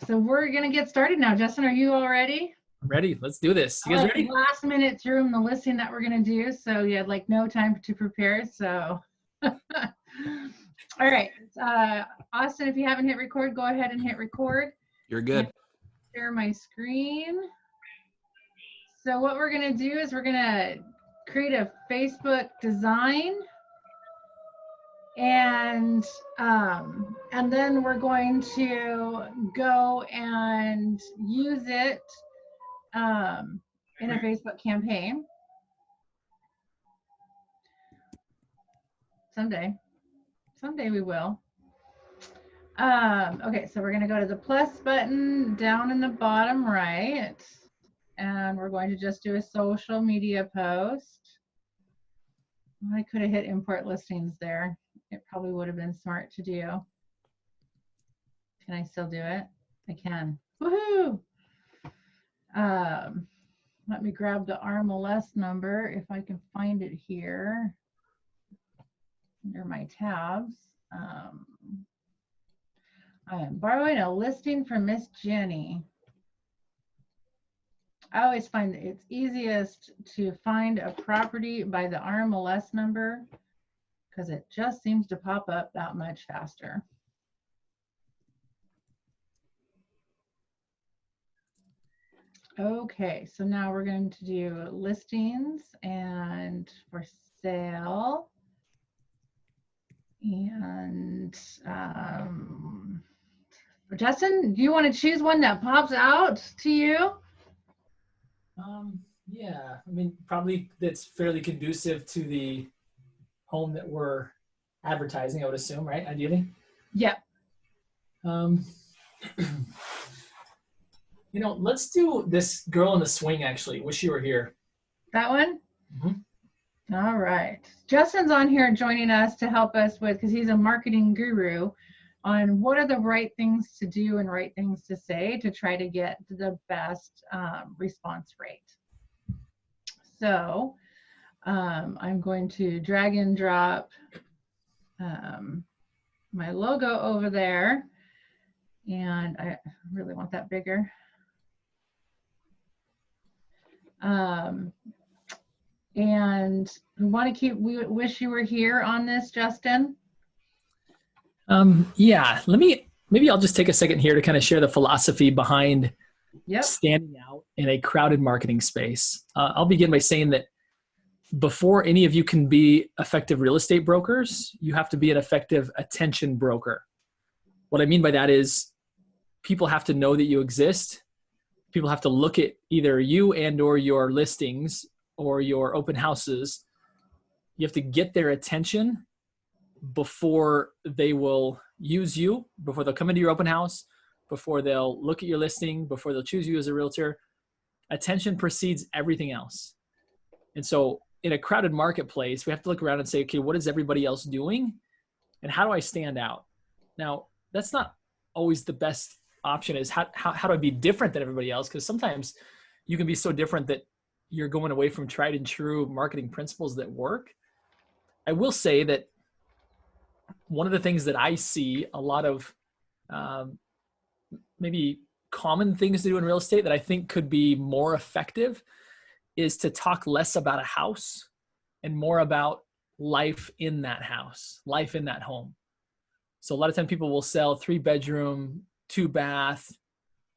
So we're going to get started now. Justin, are you all ready? I'm ready. Let's do this. You guys ready? Last minute threw him the listing that we're going to do. So you had like no time to prepare. So, all right. Austin, if you haven't hit record, go ahead and hit record. You're good. Share my screen. So what we're going to do is we're going to create a Facebook design. And then we're going to go and use it in a Facebook campaign someday we will. Okay, so we're going to go to the plus button down in the bottom right, and we're going to just do a social media post. I could have hit import listings there. It probably would have been smart to do. Can I still do it? I can. Woohoo! Let me grab the RMLS number if I can find it here under my tabs. I am borrowing a listing from Miss Jenny. I always find that it's easiest to find a property by the RMLS number because it just seems to pop up that much faster. Okay, so now we're going to do listings and for sale. And Justin, do you want to choose one that pops out to you? Yeah, I mean, probably that's fairly conducive to the home that we're advertising, I would assume, right? Ideally. Yep. You know, let's do this girl in the swing, actually. Wish you were here. That one? Mm-hmm. All right. Justin's on here joining us to help us with, because he's a marketing guru, on what are the right things to do and right things to say to try to get the best response rate. So I'm going to drag and drop my logo over there. And I really want that bigger. And we want to we wish you were here on this, Justin. Yeah, maybe I'll just take a second here to kind of share the philosophy behind standing out in a crowded marketing space. I'll begin by saying that before any of you can be effective real estate brokers, you have to be an effective attention broker. What I mean by that is people have to know that you exist. People have to look at either you and or your listings or your open houses. You have to get their attention before they will use you, before they'll come into your open house, before they'll look at your listing, before they'll choose you as a realtor. Attention precedes everything else. And so in a crowded marketplace, we have to look around and say, okay, what is everybody else doing? And how do I stand out? Now, that's not always the best option, is how do I be different than everybody else? Because sometimes you can be so different that you're going away from tried and true marketing principles that work. I will say that one of the things that I see a lot of maybe common things to do in real estate that I think could be more effective is to talk less about a house and more about life in that house, life in that home. So a lot of times people will sell 3-bedroom, 2-bath,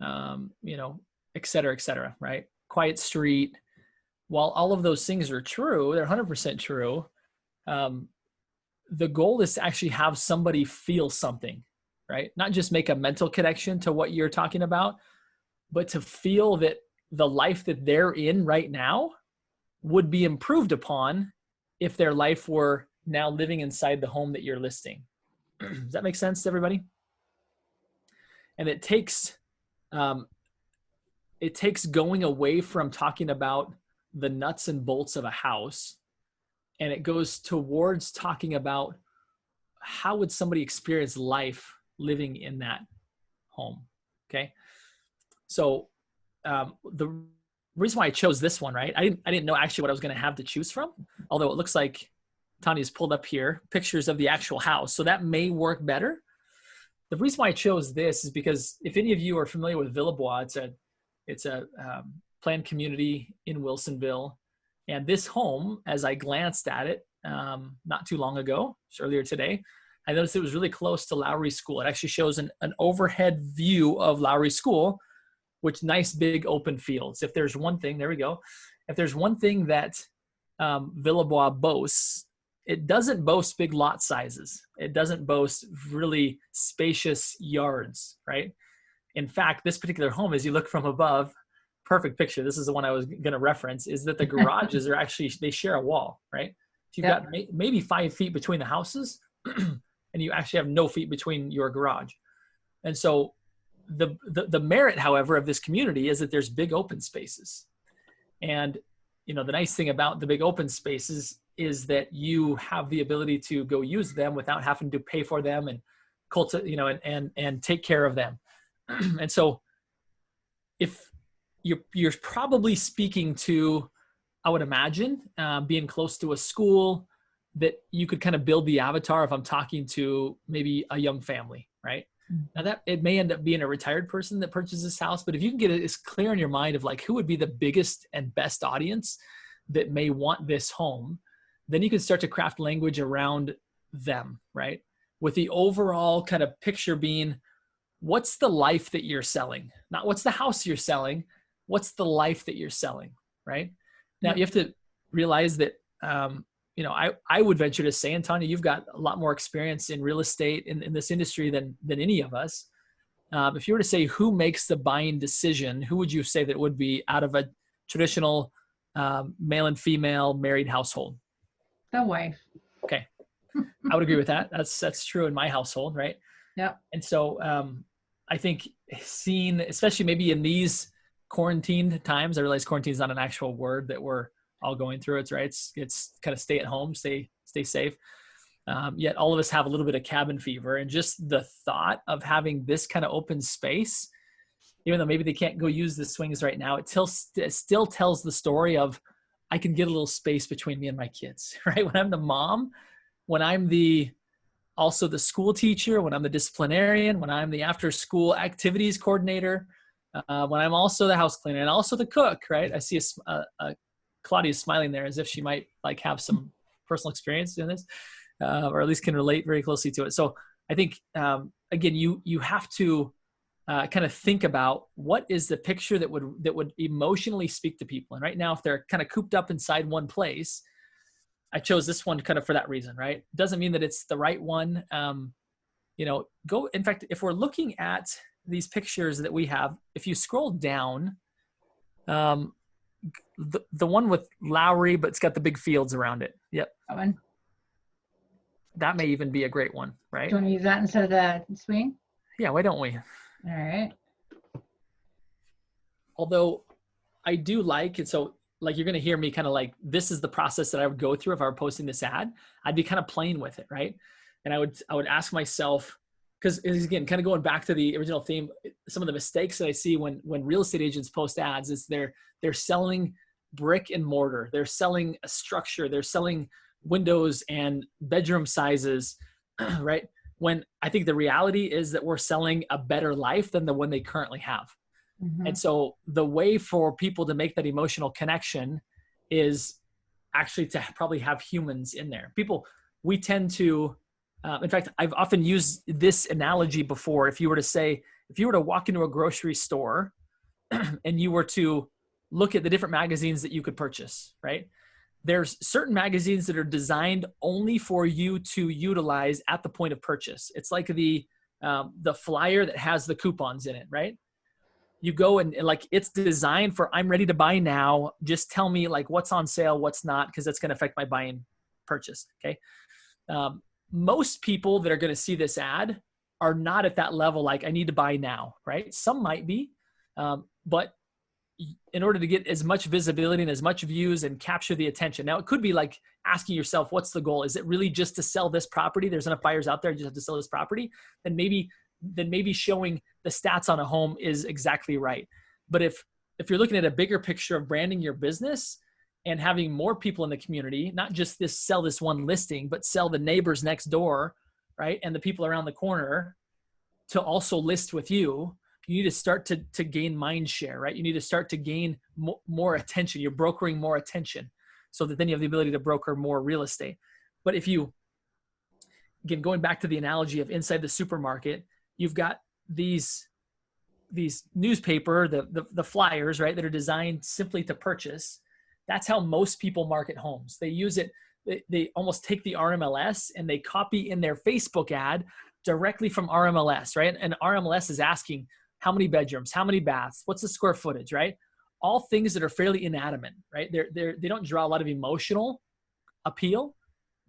et cetera, right? Quiet street. While all of those things are true, they're 100% true. The goal is to actually have somebody feel something, right? Not just make a mental connection to what you're talking about, but to feel that the life that they're in right now would be improved upon if their life were now living inside the home that you're listing. Does that make sense to everybody? And it takes going away from talking about the nuts and bolts of a house, and it goes towards talking about how would somebody experience life living in that home. Okay. So the reason why I chose this one, right? I didn't know actually what I was going to have to choose from, although it looks like Tanya's pulled up here pictures of the actual house. So that may work better. the reason why I chose this is because if any of you are familiar with Villebois, it's a planned community in Wilsonville. And this home, as I glanced at it not too long ago, just earlier today, I noticed it was really close to Lowry School. It actually shows an overhead view of Lowry School, which nice big open fields. If there's one thing, there we go. If there's one thing that Villebois boasts, it doesn't boast big lot sizes. It doesn't boast really spacious yards, right? In fact, this particular home, as you look from above, perfect picture. This is the one I was going to reference, is that the garages are actually, they share a wall, right? So you've got maybe 5 feet between the houses and you actually have no feet between your garage. And so the merit, however, of this community is that there's big open spaces. And, you know, the nice thing about the big open spaces is that you have the ability to go use them without having to pay for them and cultivate, you know, and take care of them. And so if you're probably speaking to, I would imagine, being close to a school, that you could kind of build the avatar if I'm talking to maybe a young family, right? Now that it may end up being a retired person that purchases this house, but if you can get it as clear in your mind of like who would be the biggest and best audience that may want this home, then you can start to craft language around them, right? With the overall kind of picture being, what's the life that you're selling? Not what's the house you're selling, what's the life that you're selling, right? Now you have to realize that, you know, I would venture to say, and Tanya, you've got a lot more experience in real estate in this industry than any of us. If you were to say who makes the buying decision, who would you say that would be out of a traditional male and female married household? The wife. Okay. I would agree with that. That's true in my household, right? Yeah. And so I think seeing, especially maybe in these quarantined times, I realize quarantine is not an actual word that we're all going through. It's right. It's kind of stay at home, stay safe. Yet all of us have a little bit of cabin fever, and just the thought of having this kind of open space, even though maybe they can't go use the swings right now, it still tells the story of, I can get a little space between me and my kids, right? When I'm the mom, when I'm also the school teacher, when I'm the disciplinarian, when I'm the after school activities coordinator, when I'm also the house cleaner and also the cook, right? I see Claudia's smiling there as if she might like have some personal experience in this, or at least can relate very closely to it. So I think, again, you have to kind of think about what is the picture that would emotionally speak to people. And right now, if they're kind of cooped up inside one place, I chose this one kind of for that reason, right? Doesn't mean that it's the right one. You know, in fact, if we're looking at these pictures that we have, if you scroll down, the one with Lowry, but it's got the big fields around it. Yep. That one. That may even be a great one, right? Do you want to use that instead of the swing? Yeah, why don't we? All right. Although I do like it, so like you're going to hear me kind of like, this is the process that I would go through if I were posting this ad. I'd be kind of playing with it, right? And I would ask myself, because again, kind of going back to the original theme, some of the mistakes that I see when real estate agents post ads is they're selling brick and mortar. They're selling a structure. They're selling windows and bedroom sizes, right? When I think the reality is that we're selling a better life than the one they currently have. Mm-hmm. And so the way for people to make that emotional connection is actually to probably have humans in there. We tend to, in fact, I've often used this analogy before. If you were to walk into a grocery store and you were to look at the different magazines that you could purchase, right? There's certain magazines that are designed only for you to utilize at the point of purchase. It's like the flyer that has the coupons in it, right? You go and like, it's designed for, I'm ready to buy now. Just tell me like what's on sale, what's not, because that's going to affect my buying purchase. Okay. Most people that are going to see this ad are not at that level. Like, I need to buy now, right? Some might be, but in order to get as much visibility and as much views and capture the attention. Now it could be like asking yourself, what's the goal? Is it really just to sell this property? There's enough buyers out there, you just have to sell this property. Then maybe showing the stats on a home is exactly right. But if you're looking at a bigger picture of branding your business and having more people in the community, not just sell this one listing, but sell the neighbors next door, right? And the people around the corner to also list with you, you need to start to gain mind share, right? You need to start to gain more attention. You're brokering more attention so that then you have the ability to broker more real estate. But if you, again, going back to the analogy of inside the supermarket, you've got these newspaper, the flyers, right, that are designed simply to purchase. That's how most people market homes. They use it, they almost take the RMLS and they copy in their Facebook ad directly from RMLS, right? And RMLS is asking how many bedrooms, how many baths, what's the square footage, right? All things that are fairly inanimate, right? They don't draw a lot of emotional appeal.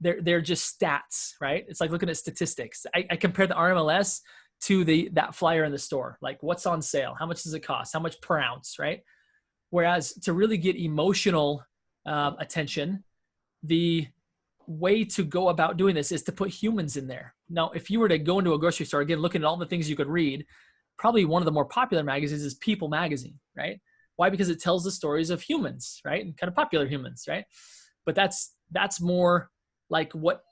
They're just stats, right? It's like looking at statistics. I compare the RMLS to that flyer in the store, like what's on sale, how much does it cost, how much per ounce, right? Whereas to really get emotional attention, the way to go about doing this is to put humans in there. Now, if you were to go into a grocery store, again, looking at all the things you could read, probably one of the more popular magazines is People magazine, right? Why? Because it tells the stories of humans, right? And kind of popular humans, right? But that's more like what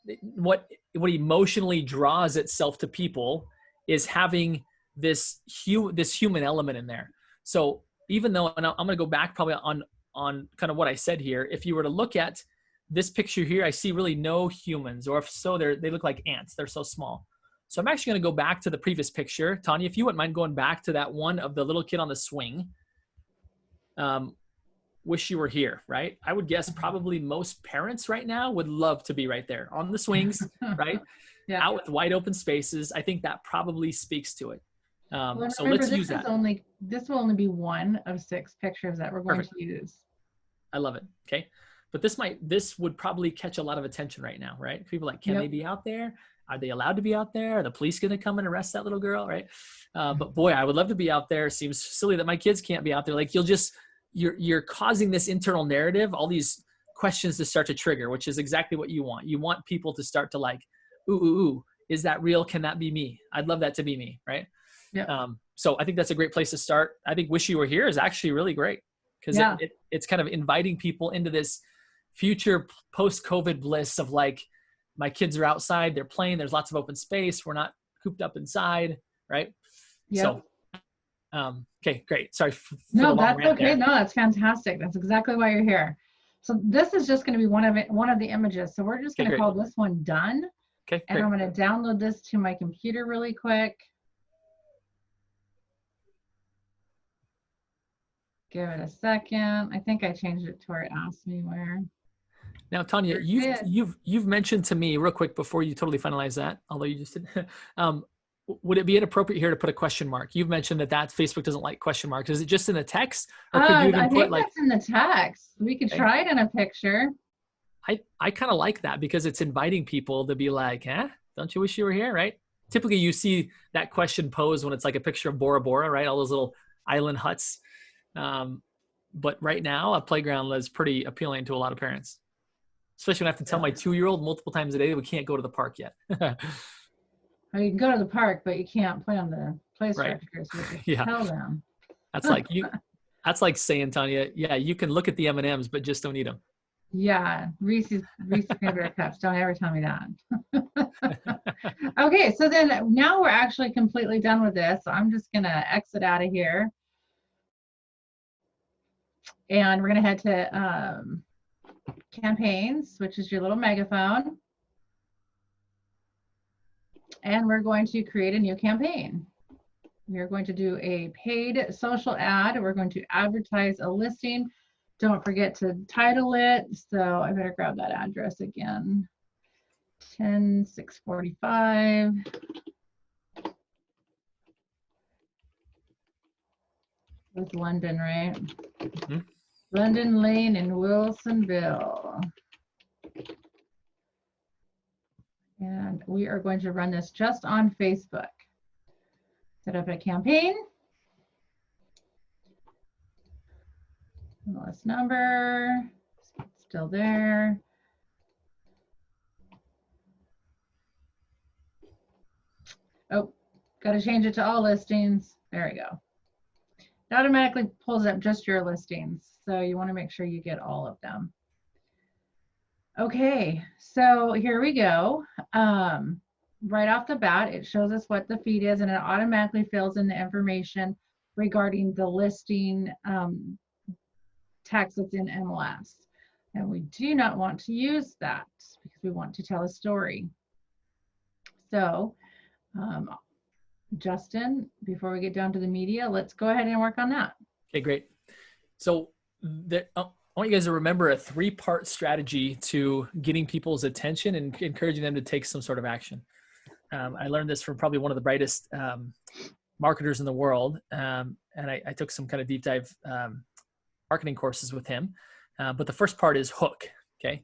emotionally draws itself to people is having this human element in there. So even though, and I'm going to go back probably on kind of what I said here, if you were to look at this picture here, I see really no humans, or if so, they look like ants. They're so small. So I'm actually going to go back to the previous picture. Tanya, if you wouldn't mind going back to that one of the little kid on the swing. Wish you were here, right? I would guess probably most parents right now would love to be right there on the swings, right? Yeah. Out with wide open spaces. I think that probably speaks to it. Well, so remember, let's use that. This will only be one of 6 pictures that we're going Perfect. to use. I love it. Okay. But this would probably catch a lot of attention right now, right? People are like, can they be out there? Are they allowed to be out there? Are the police going to come and arrest that little girl, right? But boy, I would love to be out there. Seems silly that my kids can't be out there. Like you're causing this internal narrative, all these questions to start to trigger, which is exactly what you want. You want people to start to like, ooh, is that real? Can that be me? I'd love that to be me, right? Yeah. So I think that's a great place to start. I think Wish You Were Here is actually really great because it's kind of inviting people into this future post-COVID bliss of like, my kids are outside, they're playing, there's lots of open space, we're not cooped up inside, right? Yeah. So, okay, great. Sorry for no, the long that's rant okay. there. No, that's fantastic. That's exactly why you're here. So this is just going to be one of the images. So we're just going to call this one done. Okay, and great. I'm going to download this to my computer really quick. Give it a second. I think I changed it to where it asked me where. Now, Tanya, you've mentioned to me real quick before you totally finalize that, although you just didn't. Would it be inappropriate here to put a question mark? You've mentioned that Facebook doesn't like question marks. Is it just in the text, or could you even put like? That's in the text. We could try it in a picture. I kind of like that because it's inviting people to be like, don't you wish you were here, right? Typically, you see that question posed when it's like a picture of Bora Bora, right? All those little island huts. But right now, a playground is pretty appealing to a lot of parents. Especially when I have to tell my 2-year-old multiple times a day that we can't go to the park yet. Well, you can go to the park, but you can't play on the play structures. Right. Tell them. That's like That's like saying, Tanya, yeah, you can look at the M&Ms, but just don't eat them. Yeah, Reese's peanut butter cups. Don't ever tell me that. Okay, so then now we're actually completely done with this. So I'm just gonna exit out of here, and we're gonna head to campaigns, which is your little megaphone. And we're going to create a new campaign. We're going to do a paid social ad. We're going to advertise a listing. Don't forget to title it. So I better grab that address again. 10645. With London, right? Mm-hmm. London Lane in Wilsonville. And we are going to run this just on Facebook. Set up a campaign. List number, still there. Oh, got to change it to all listings. There we go. It automatically pulls up just your listings. So you want to make sure you get all of them. Okay, so here we go. right off the bat, it shows us what the feed is, and it automatically fills in the information regarding the listing text that's in MLS. And we do not want to use that because we want to tell a story. So, Justin, before we get down to the media, let's go ahead and work on that. Okay, great. So I want you guys to remember a 3-part strategy to getting people's attention and encouraging them to take some sort of action. I learned this from probably one of the brightest marketers in the world. And I took some kind of deep dive marketing courses with him. But the first part is hook. Okay.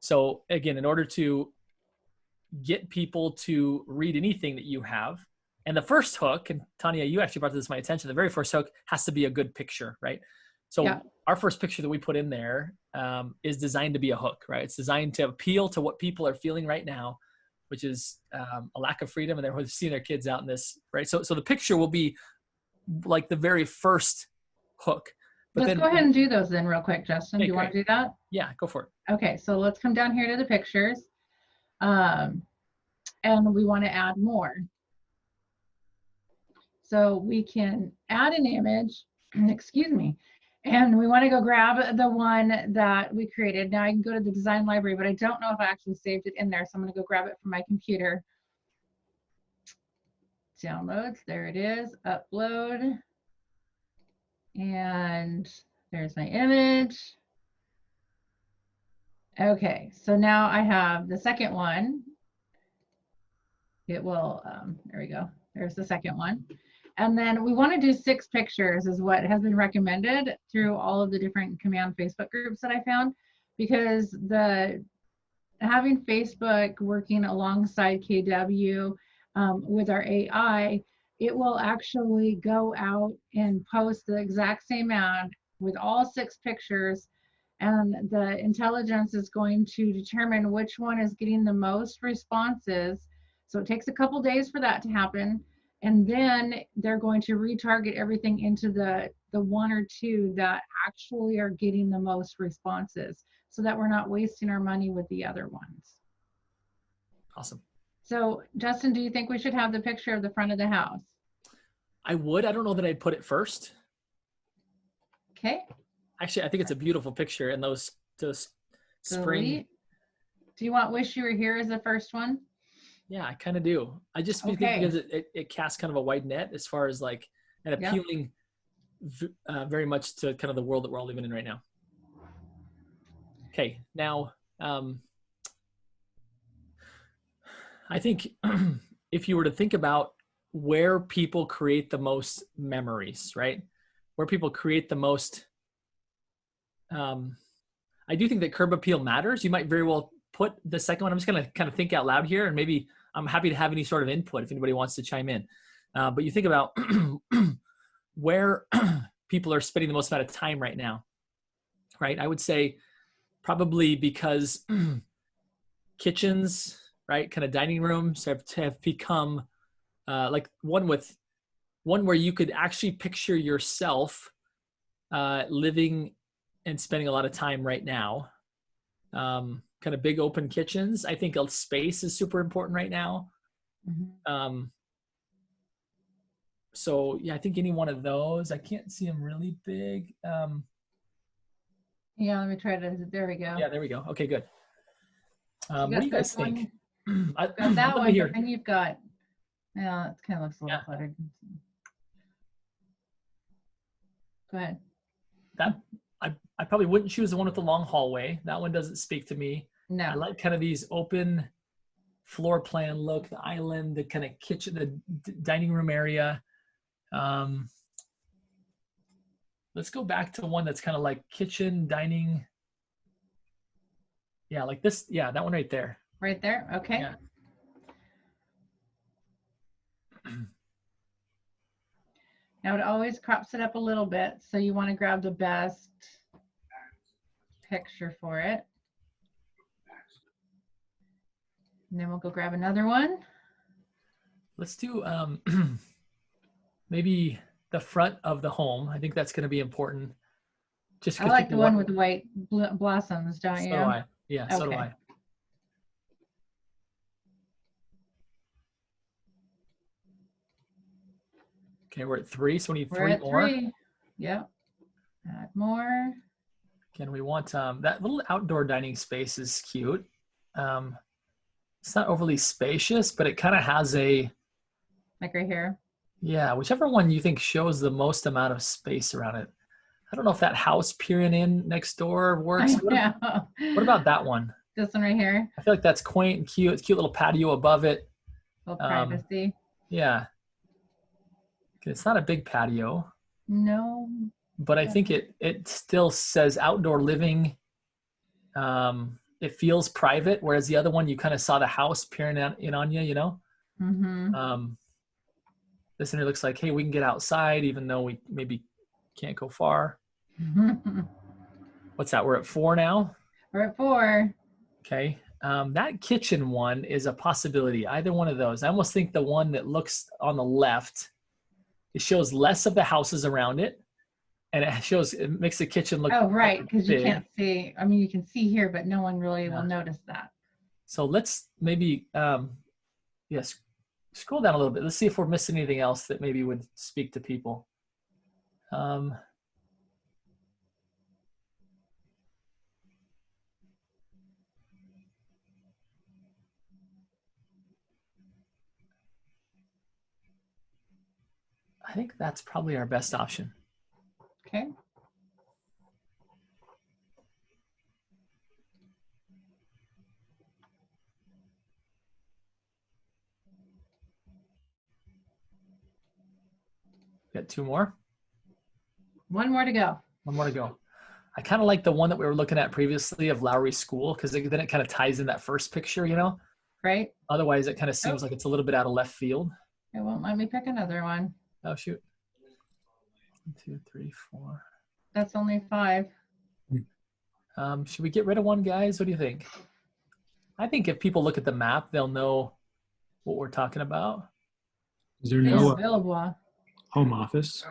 So again, in order to get people to read anything that you have, and the first hook, and Tanya, you actually brought this to my attention, the very first hook has to be a good picture, right? So our first picture that we put in there is designed to be a hook, right? It's designed to appeal to what people are feeling right now, which is a lack of freedom, and they're seeing their kids out in this, right? So the picture will be like the very first hook. But let's go ahead and do those then real quick, Justin. Do you want to do that? Yeah, go for it. Okay, so let's come down here to the pictures. And we want to add more. So we can add an image, excuse me, and we want to go grab the one that we created. Now I can go to the design library, but I don't know if I actually saved it in there. So I'm going to go grab it from my computer. Downloads, there it is, upload. And there's my image. Okay, so now I have the second one. It will, there we go. There's the second one. And then we want to do 6 pictures is what has been recommended through all of the different Command Facebook groups that I found, because having Facebook working alongside KW with our AI, it will actually go out and post the exact same ad with all 6 pictures, and the intelligence is going to determine which one is getting the most responses. So it takes a couple days for that to happen. And then they're going to retarget everything into the 1 or 2 that actually are getting the most responses, so that we're not wasting our money with the other ones. Awesome. So Justin, do you think we should have the picture of the front of the house? I would. I don't know that I'd put it first. Okay. Actually, I think it's a beautiful picture, and those spring. Do you want "Wish You Were Here" as the first one? Yeah, I kind of do. I just think because it casts kind of a wide net as far as like an appealing very much to kind of the world that we're all living in right now. Okay, now I think if you were to think about where people create the most memories, right? Where people create the most, I do think that curb appeal matters. You might very well put the second one. I'm just going to kind of think out loud here, and maybe I'm happy to have any sort of input if anybody wants to chime in. But you think about where people are spending the most amount of time right now, right? I would say probably because kitchens, right, kind of dining rooms have become like one where you could actually picture yourself living and spending a lot of time right now. Kind of big open kitchens. I think a space is super important right now. Mm-hmm. So yeah, I think any one of those. I can't see them really big. Yeah, let me try to. There we go. Yeah, there we go. Okay, good. What do you guys think? Got that one, but then you've got. Yeah, it kind of looks a little cluttered. Go ahead. I probably wouldn't choose the one with the long hallway. That one doesn't speak to me. No. I like kind of these open floor plan look, the island, the kind of kitchen, the dining room area. Let's go back to one that's kind of like kitchen, dining. Yeah, like this. Yeah, that one right there. Right there? Okay. Yeah. Now it always crops it up a little bit, so you want to grab the best picture for it. And then we'll go grab another one. Let's do maybe the front of the home. I think that's going to be important. Just I like the one with the white blossoms, don't you? So do I. Yeah, okay. So do I. Okay, we're at 3, so we need We're 3 at more. 3. Yep. Add more. Again, we want that little outdoor dining space is cute. It's not overly spacious, but it kind of has a, Like right here. yeah, whichever one you think shows the most amount of space around it. I don't know if that house peering in next door works. I know. What about that one? This one right here. I feel like that's quaint and cute. It's a cute little patio above it. A little privacy. Yeah. It's not a big patio. No. But I think it still says outdoor living. It feels private, whereas the other one, you kind of saw the house peering in on you, you know? Mm-hmm. This one here looks like, hey, we can get outside even though we maybe can't go far. What's that? We're at 4 now? We're at 4. Okay. That kitchen one is a possibility. Either one of those. I almost think the one that looks on the left, it shows less of the houses around it. And it makes the kitchen look. Oh, right, because you big. can't see. I mean, you can see here, but no one really will notice that. So let's maybe, yes, scroll down a little bit. Let's see if we're missing anything else that maybe would speak to people. I think that's probably our best option. Okay. Got 2 more. 1 more to go. 1 more to go. I kind of like the one that we were looking at previously of Lowry School, because then it kind of ties in that first picture, you know? Right. Otherwise, it kind of seems like it's a little bit out of left field. It won't let me pick another one. Oh, shoot. 1, 2, 3, 4. That's only 5. Should we get rid of one, guys? What do you think? I think if people look at the map, they'll know what we're talking about. Is there no available home office?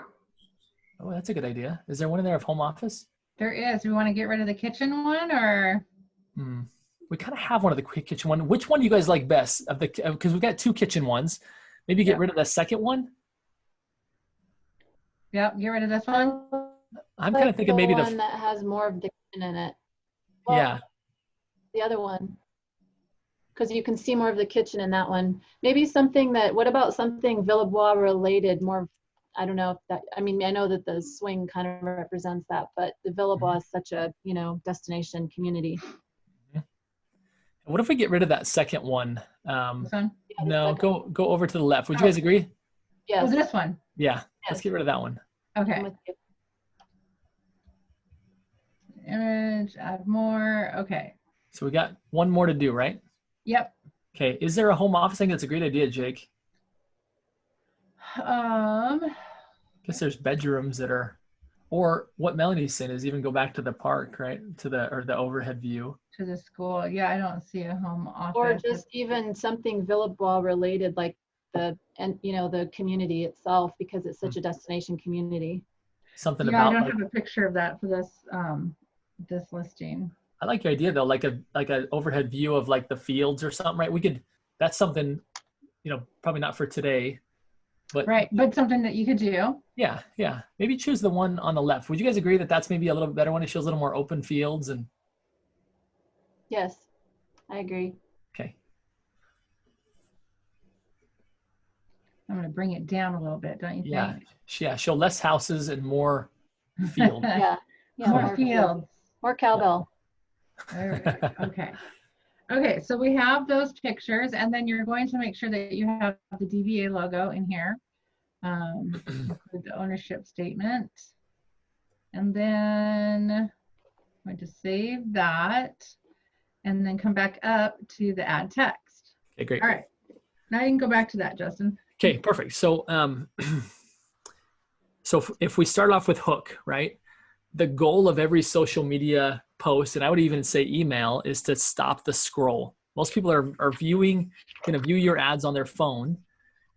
Oh, that's a good idea. Is there one in there of home office? There is. We want to get rid of the kitchen one, or? We kind of have one of the quick kitchen one. Which one do you guys like best of the? Because we've got 2 kitchen ones. Maybe get rid of the second one. Yep. Get rid of this one. I'm kind of thinking maybe the one that has more of the kitchen in it. Yeah. The other one. Because you can see more of the kitchen in that one. Maybe something that, what about something Villebois related, more, I don't know if that, I mean, I know that the swing kind of represents that, but the Villebois is such a, you know, destination community. What if we get rid of that second one? This one? Yeah, No, second. go over to the left. Would you guys agree? Yes. Oh, this one. Yeah. Let's get rid of that one. Okay. I'm with you. Image, add more. Okay. So we got 1 more to do, right? Yep. Okay. Is there a home office? I think that's a great idea, Jake. Um, Guess there's bedrooms that are, or what Melanie's saying is even go back to the park, right? To the, or the overhead view. to the school. Yeah, I don't see a home office. Or just even something Villebois related, like the, and you know, the community itself, because it's such a destination community. Something Yeah, I about don't like, have a picture of that for this this listing. I like your idea though, like a overhead view of like the fields or something, right? We could, that's something, you know, probably not for today, but Right, but something that you could do. yeah. Maybe choose the one on the left. Would you guys agree that that's maybe a little bit better one? It shows a little more open fields and. Yes, I agree. Okay. I'm going to bring it down a little bit, don't you Yeah. think? Yeah. Show less houses and more field. Yeah. Yeah. More fields. More cowbell. Okay. Okay, so we have those pictures, and then you're going to make sure that you have the DBA logo in here. Include the ownership statement. And then I'm going to save that and then come back up to the add text. Okay, great. All right. Now you can go back to that, Justin. Okay, perfect. So, so if we start off with hook, right? The goal of every social media post, and I would even say email, is to stop the scroll. Most people are going to view your ads on their phone,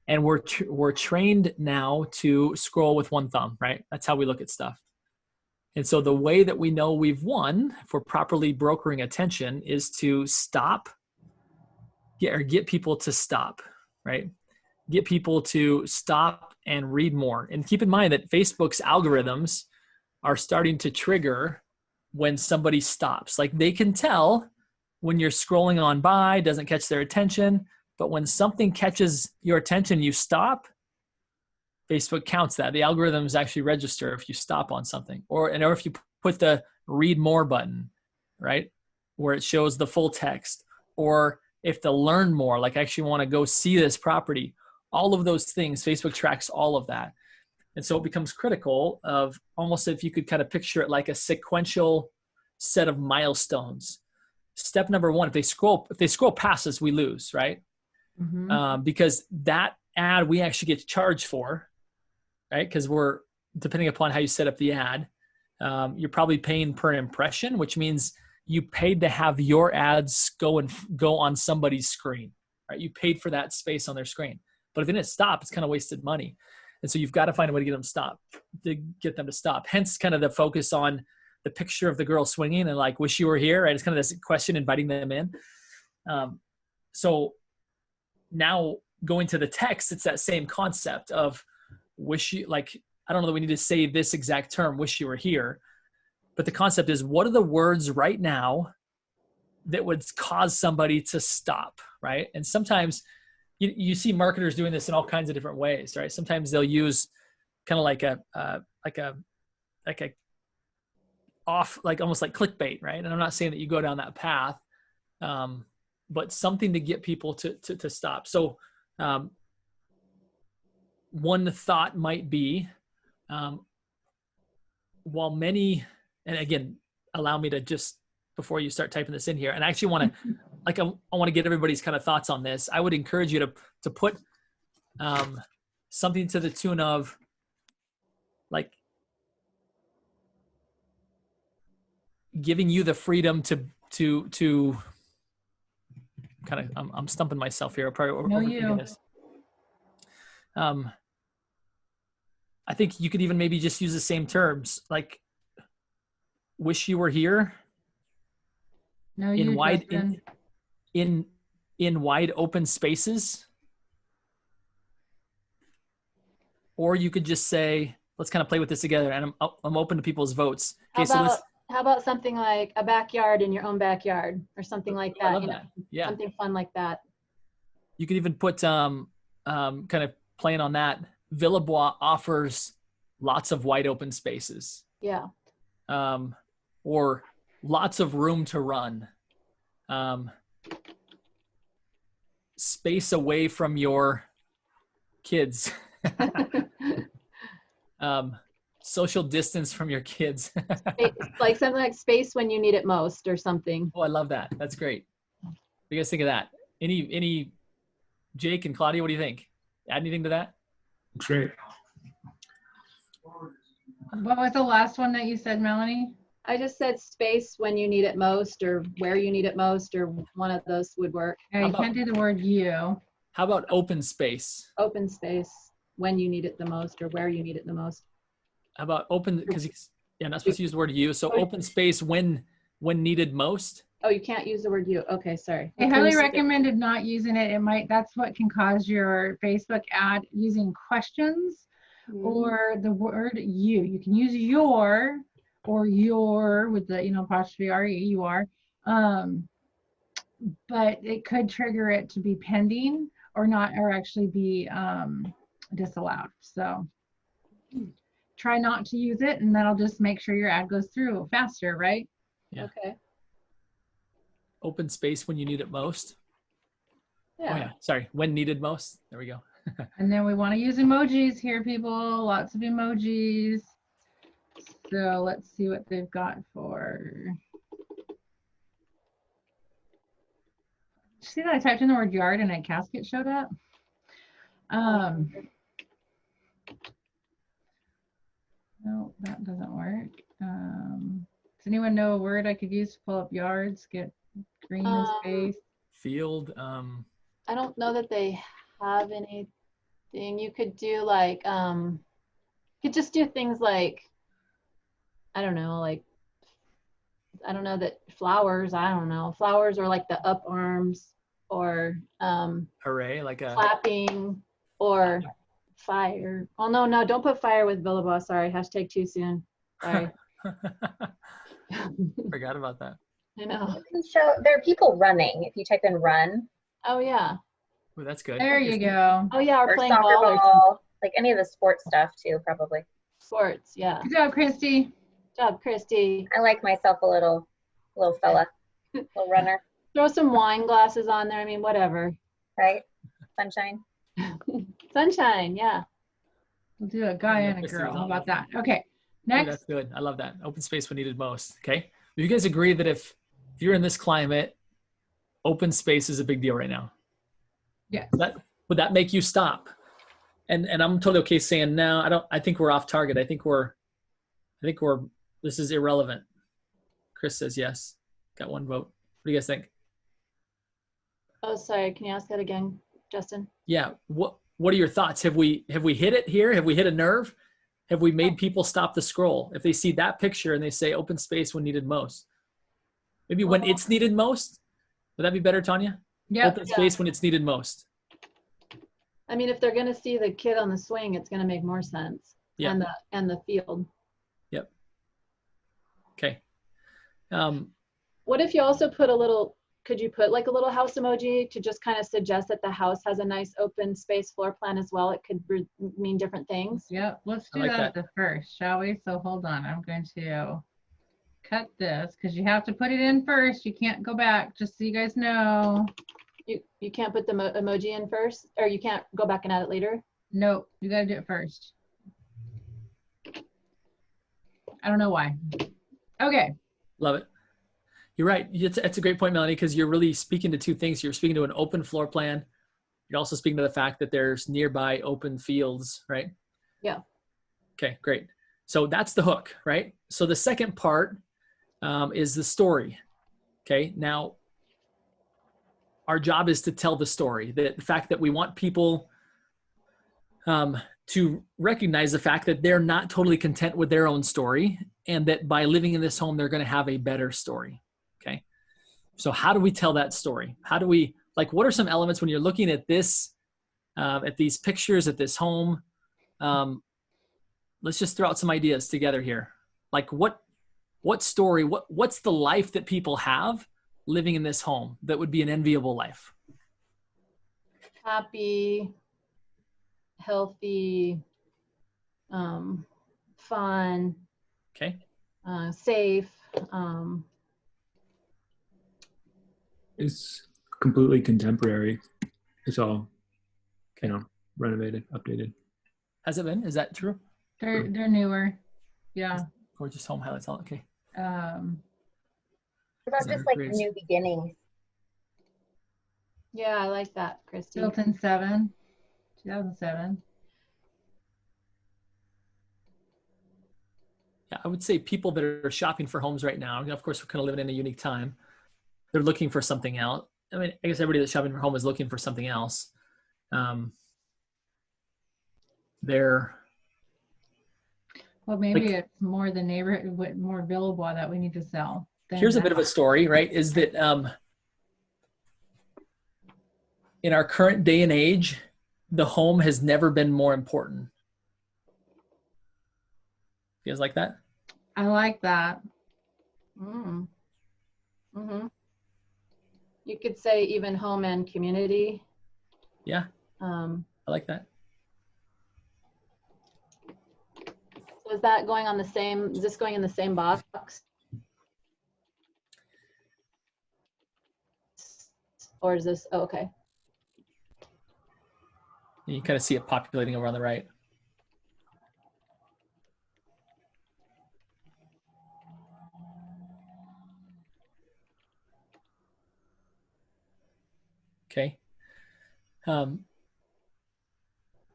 and we're trained now to scroll with 1 thumb, right? That's how we look at stuff. And so the way that we know we've won for properly brokering attention is to stop, get people to stop, right? get people to stop and read more. And keep in mind that Facebook's algorithms are starting to trigger when somebody stops. Like they can tell when you're scrolling on by, doesn't catch their attention, but when something catches your attention, you stop, Facebook counts that. The algorithms actually register if you stop on something, or if you put the read more button, right, where it shows the full text, or if the learn more, like I actually want to go see this property, all of those things, Facebook tracks all of that. And so it becomes critical of almost, if you could kind of picture it like a sequential set of milestones. Step number one, if they scroll past us, we lose, right? Mm-hmm. Because that ad we actually get charged for, right? Because we're, depending upon how you set up the ad, you're probably paying per impression, which means you paid to have your ads go on somebody's screen, right? You paid for that space on their screen. But if they didn't stop, it's kind of wasted money. And so you've got to find a way to get them to stop. Hence kind of the focus on the picture of the girl swinging and like, wish you were here, right? It's kind of this question inviting them in. So now going to the text, it's that same concept of wish you, like, I don't know that we need to say this exact term, wish you were here, but the concept is, what are the words right now that would cause somebody to stop, right? And sometimes you see marketers doing this in all kinds of different ways, right? Sometimes they'll use kind of like almost like clickbait, right? And I'm not saying that you go down that path, but something to get people to stop. So one thought might be, while many, and again, allow me to just, before you start typing this in here, and I actually want to, like, I want to get everybody's kind of thoughts on this. I would encourage you to put something to the tune of, like, giving you the freedom to kind of, I'm stumping myself here. Probably overthinking this. I think you could even maybe just use the same terms, like wish you were here. No, in you, wide Justin. in wide open spaces. Or you could just say, let's kind of play with this together, and I'm open to people's votes. Okay, How about something like a backyard in your own backyard, or something like that? I love that. Yeah. Something fun like that. You could even put kind of playing on that. Villebois offers lots of wide open spaces. Yeah. Or lots of room to run. Space away from your kids. Social distance from your kids. Like something like space when you need it most, or something. Oh, I love that. That's great. What do you guys think of that? Any Jake and Claudia, what do you think? Add anything to that? Great. What was the last one that you said, Melanie? I just said space when you need it most, or where you need it most, or one of those would work. Yeah, you can't do the word you. How about open space? Open space when you need it the most, or where you need it the most. How about open, because you're not supposed to use the word you, so open space when needed most. Oh, you can't use the word you. Okay, sorry. I highly recommended not using it. That's what can cause your Facebook ad using questions or the word you. You can use your or your with the apostrophe re, you are, but it could trigger it to be pending or not, or actually be disallowed. So try not to use it, and that'll just make sure your ad goes through faster, right? Yeah. Okay. Open space when you need it most. Yeah. Oh yeah, sorry, when needed most. There we go. And then we want to use emojis here, people. Lots of emojis. So let's see what they've got for. See that I typed in the word yard and a casket showed up? No, that doesn't work. Does anyone know a word I could use to pull up yards, get green in space? Field. I don't know that they have anything. You could do like, you could just do things like, I don't know that flowers, flowers, or like the up arms, or Hooray, like a clapping. or fire. Oh, no, don't put fire with Billabong. Sorry, hashtag too soon. Sorry. Forgot about that. I know. You can show, there are people running. If you type in run Oh, yeah. Well, that's good. There you go. Oh, yeah, or or playing soccer ball or some ball, like any of the sports stuff too, probably. sports. Yeah. Good job, Christy. Good job, Christy. I like myself a little fella, little runner, Throw some wine glasses on there. I mean, whatever. right? Sunshine. Sunshine, yeah. We'll do a guy and a girl. How about that? Okay. Oh, Next. that's good. I love that. Open space when needed most. Okay. Do you guys agree that if you're in this climate, open space is a big deal right now? Yes. Would that make you stop? And I'm totally okay saying no. I think we're off target. I think this is irrelevant. Chris says yes. Got one vote. What do you guys think? Oh, sorry. Can you ask that again, Justin? Yeah. What are your thoughts? Have we hit it here? Have we hit a nerve? Have we made people stop the scroll? If they see that picture and they say open space when needed most, maybe when it's needed most, would that be better, Tanya? Yeah. Open space when it's needed most. I mean, if they're going to see the kid on the swing, it's going to make more sense. Yeah. And the field. Yep. Okay. What if you also put could you put like a little house emoji to just kind of suggest that the house has a nice open space floor plan as well? It could mean different things. Yep. Let's do like that at that. the first, shall we? So hold on. I'm going to cut this because you have to put it in first. You can't go back, just so you guys know. You can't put the emoji in first, or you can't go back and add it later? Nope. You got to do it first. I don't know why. Okay. Love it. You're right. It's a great point, Melanie, because you're really speaking to two things. You're speaking to an open floor plan. You're also speaking to the fact that there's nearby open fields, right? Yeah. Okay, great. So that's the hook, right? So the second part is the story. Okay, now our job is to tell the story. The fact that we want people to recognize the fact that they're not totally content with their own story, and that by living in this home, they're going to have a better story. Okay. So how do we tell that story? How do we, what are some elements when you're looking at this, at these pictures, at this home? Let's just throw out some ideas together here. Like what story, what's the life that people have living in this home that would be an enviable life? Happy, healthy, fun, Okay. safe. It's completely contemporary. It's all, renovated, updated. Has it been? Is that true? They're newer. Yeah. Gorgeous home highlights. All okay. What about just like Great. new beginnings? Yeah, I like that, Christy. Built in 2007. Yeah, I would say people that are shopping for homes right now, of course, we're kind of living in a unique time. They're looking for something else. I mean, I guess everybody that's shopping for a home is looking for something else. Well, maybe it's more the neighborhood, more billable that we need to sell. Here's a bit of a story, right? Is that in our current day and age, the home has never been more important. You guys like that? I like that. Mm. Mm-hmm. You could say even home and community. Yeah, I like that. So is that going on the same, is this going in the same box? Or is this, oh, okay. You kind of see it populating over on the right. Okay.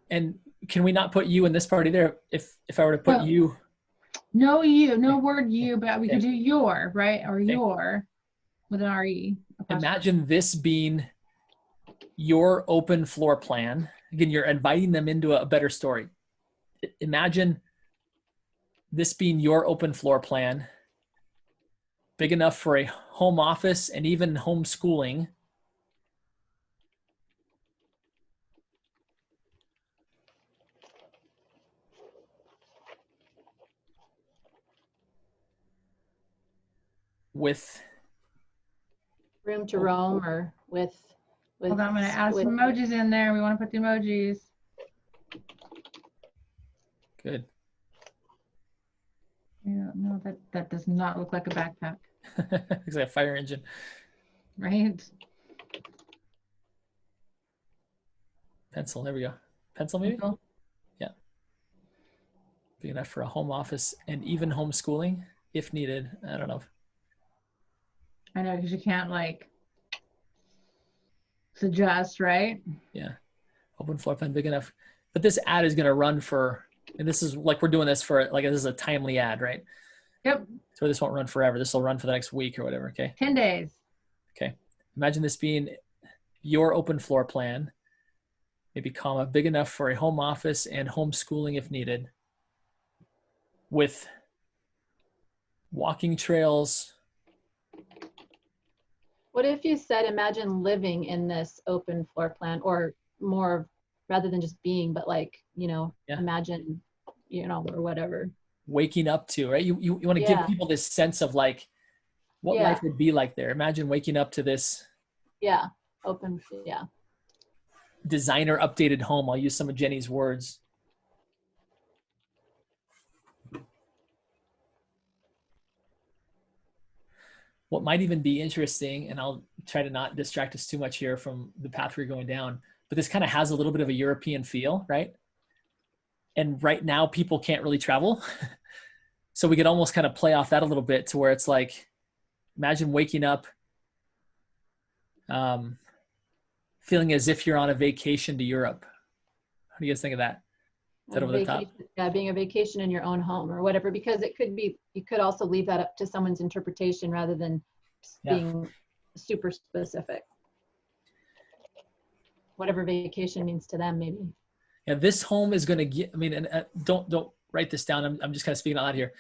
And can we not put you in this part either? If I were to put you. No word you, but we could do your, right? Or your with an RE. Imagine this being your open floor plan. Again, you're inviting them into a better story. Imagine this being your open floor plan, big enough for a home office and even homeschooling. with Room to roam, or with Hold on, I'm gonna add some emojis in there. We want to put the emojis. good. Yeah, no, that does not look like a backpack, Looks like a fire engine. right? Pencil. There we go. Pencil maybe. Pencil. Yeah. Big enough for a home office and even homeschooling if needed. I don't know. I know, because you can't like suggest, right? Yeah. Open floor plan big enough. But this ad is going to run for, and this is like, we're doing this for like, this is a timely ad, right? Yep. So this won't run forever. This will run for the next week or whatever. Okay. 10 days. Okay. Imagine this being your open floor plan, maybe comma, big enough for a home office and homeschooling if needed, with walking trails. What if you said, imagine living in this open floor plan, or more, rather than just being, but like, you know, Yeah. imagine, you know, or whatever. Waking up to, right? You want to Yeah. give people this sense of like what Yeah. life would be like there. Imagine waking up to this Yeah. Open. Yeah. designer updated home. I'll use some of Jenny's words. What might even be interesting, and I'll try to not distract us too much here from the path we're going down, but this kind of has a little bit of a European feel, right? And right now people can't really travel. So we could almost kind of play off that a little bit to where it's like, imagine waking up feeling as if you're on a vacation to Europe. How do you guys think of that? Is that over the top? Yeah, being a vacation in your own home or whatever, because it could be, you could also leave that up to someone's interpretation rather than being super specific. Whatever vacation means to them, maybe. Yeah, this home is going to get, I mean, and don't write this down. I'm just kind of speaking out loud here.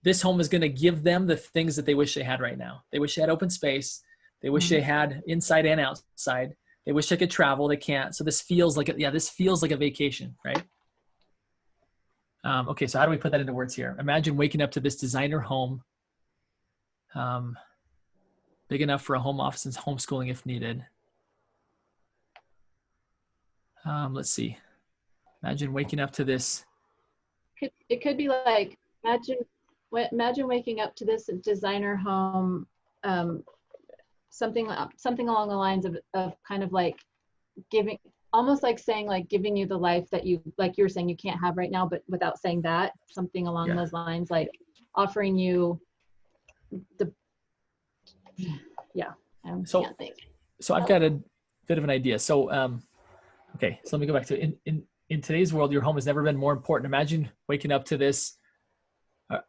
This home is going to give them the things that they wish they had right now. They wish they had open space. They wish they had inside and outside. They wish they could travel. They can't. So this feels like, this feels like a vacation, right? Okay, so how do we put that into words here? Imagine waking up to this designer home, big enough for a home office and homeschooling if needed. Let's see. Imagine waking up to this. It could be like, imagine waking up to this designer home, something along the lines of kind of like giving, almost like saying, like giving you the life that you, like you were saying, you can't have right now, but without saying that, something along those lines, like offering you the, I can't think. So I've got a bit of an idea. So, okay, so let me go back to in today's world, your home has never been more important. Imagine waking up to this. Let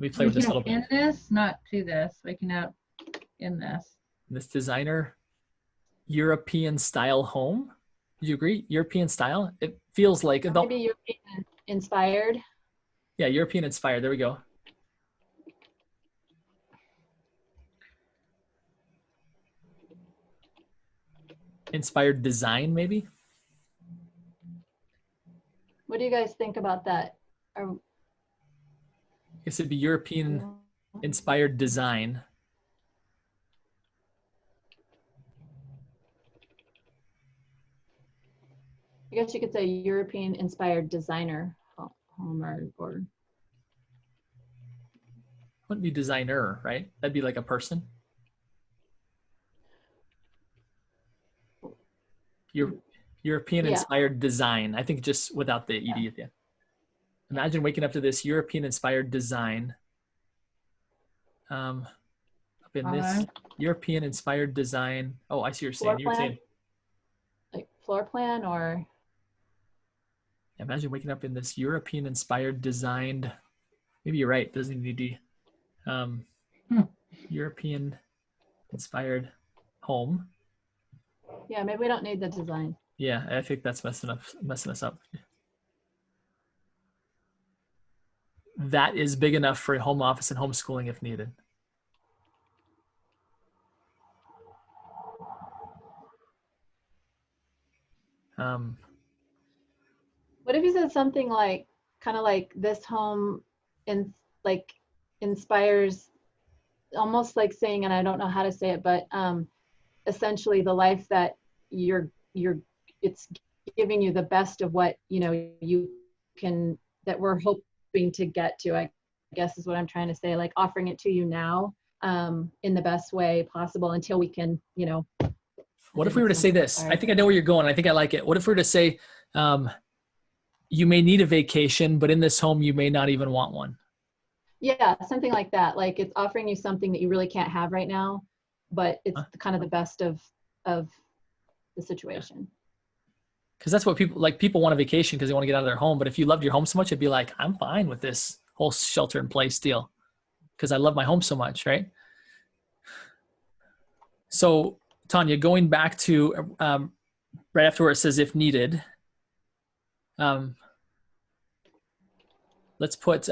me play with this a little bit. In this, not to this, waking up in this. This designer European style home. Do you agree? European style? It feels like maybe European inspired. Yeah, European inspired. There we go. Inspired design, maybe? What do you guys think about that? I guess it'd be European inspired design. I guess you could say European inspired designer home, or Wouldn't be designer, right? That'd be like a person. European inspired design. I think just without the ed at the end. Imagine waking up to this European inspired design. Up in this European inspired design. Oh, I see what you're saying. You're saying like floor plan, or imagine waking up in this European inspired designed. Maybe you're right. Doesn't need to be European inspired home. Yeah, maybe we don't need the design. Yeah, I think that's messing us up. That is big enough for a home office and homeschooling if needed. What if you said something like, kind of like this home like inspires almost like saying, and I don't know how to say it, but essentially the life that it's giving you the best of what, you know, you can, that we're hoping to get to, I guess is what I'm trying to say, like offering it to you now in the best way possible until we can, you know. What if we were to say this? I think I know where you're going. I think I like it. What if we were to say, you may need a vacation, but in this home, you may not even want one? Yeah, something like that. Like it's offering you something that you really can't have right now, but it's kind of the best of the situation. Because that's what people want a vacation because they want to get out of their home. But if you loved your home so much, it'd be like, I'm fine with this whole shelter in place deal because I love my home so much, right? So Tanya, going back to right after where it says if needed, let's put,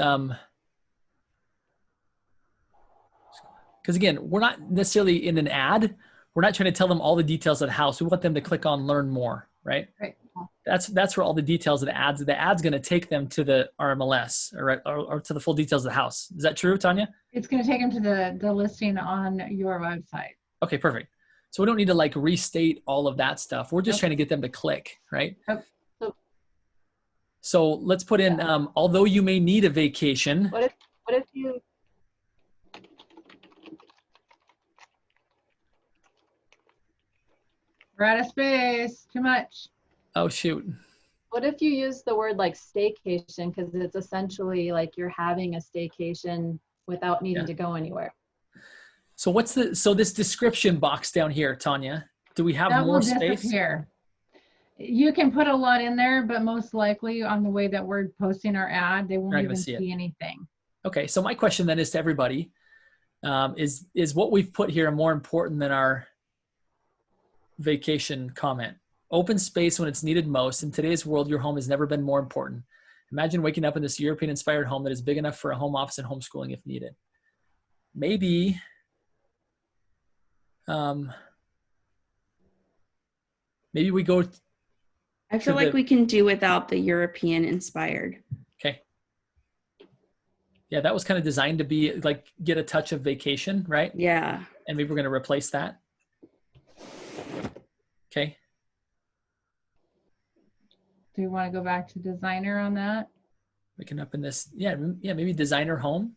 because again, we're not necessarily in an ad. We're not trying to tell them all the details of the house. We want them to click on learn more, right? Right. That's where all the details of the ad's going to take them to the RMLS or to the full details of the house. Is that true, Tanya? It's going to take them to the listing on your website. Okay, perfect. So we don't need to like restate all of that stuff. We're just trying to get them to click, right? Yep. So let's put in, although you may need a vacation. What if you, We're out of space. Too much. Oh, shoot. what if you use the word like staycation, because it's essentially like you're having a staycation without needing to go anywhere. So so this description box down here, Tanya, do we have more space? Disappear. You can put a lot in there, but most likely on the way that we're posting our ad, they won't even see anything. Okay, so my question then is to everybody, is what we've put here more important than our vacation comment? Open space when it's needed most. In today's world, your home has never been more important. Imagine waking up in this European-inspired home that is big enough for a home office and homeschooling if needed. Maybe, maybe we go. I feel like we can do without the European-inspired. Okay. Yeah, that was kind of designed to be like get a touch of vacation, right? Yeah. And maybe we're going to replace that. Okay. Do you want to go back to designer on that? Waking up in this, yeah, maybe designer home.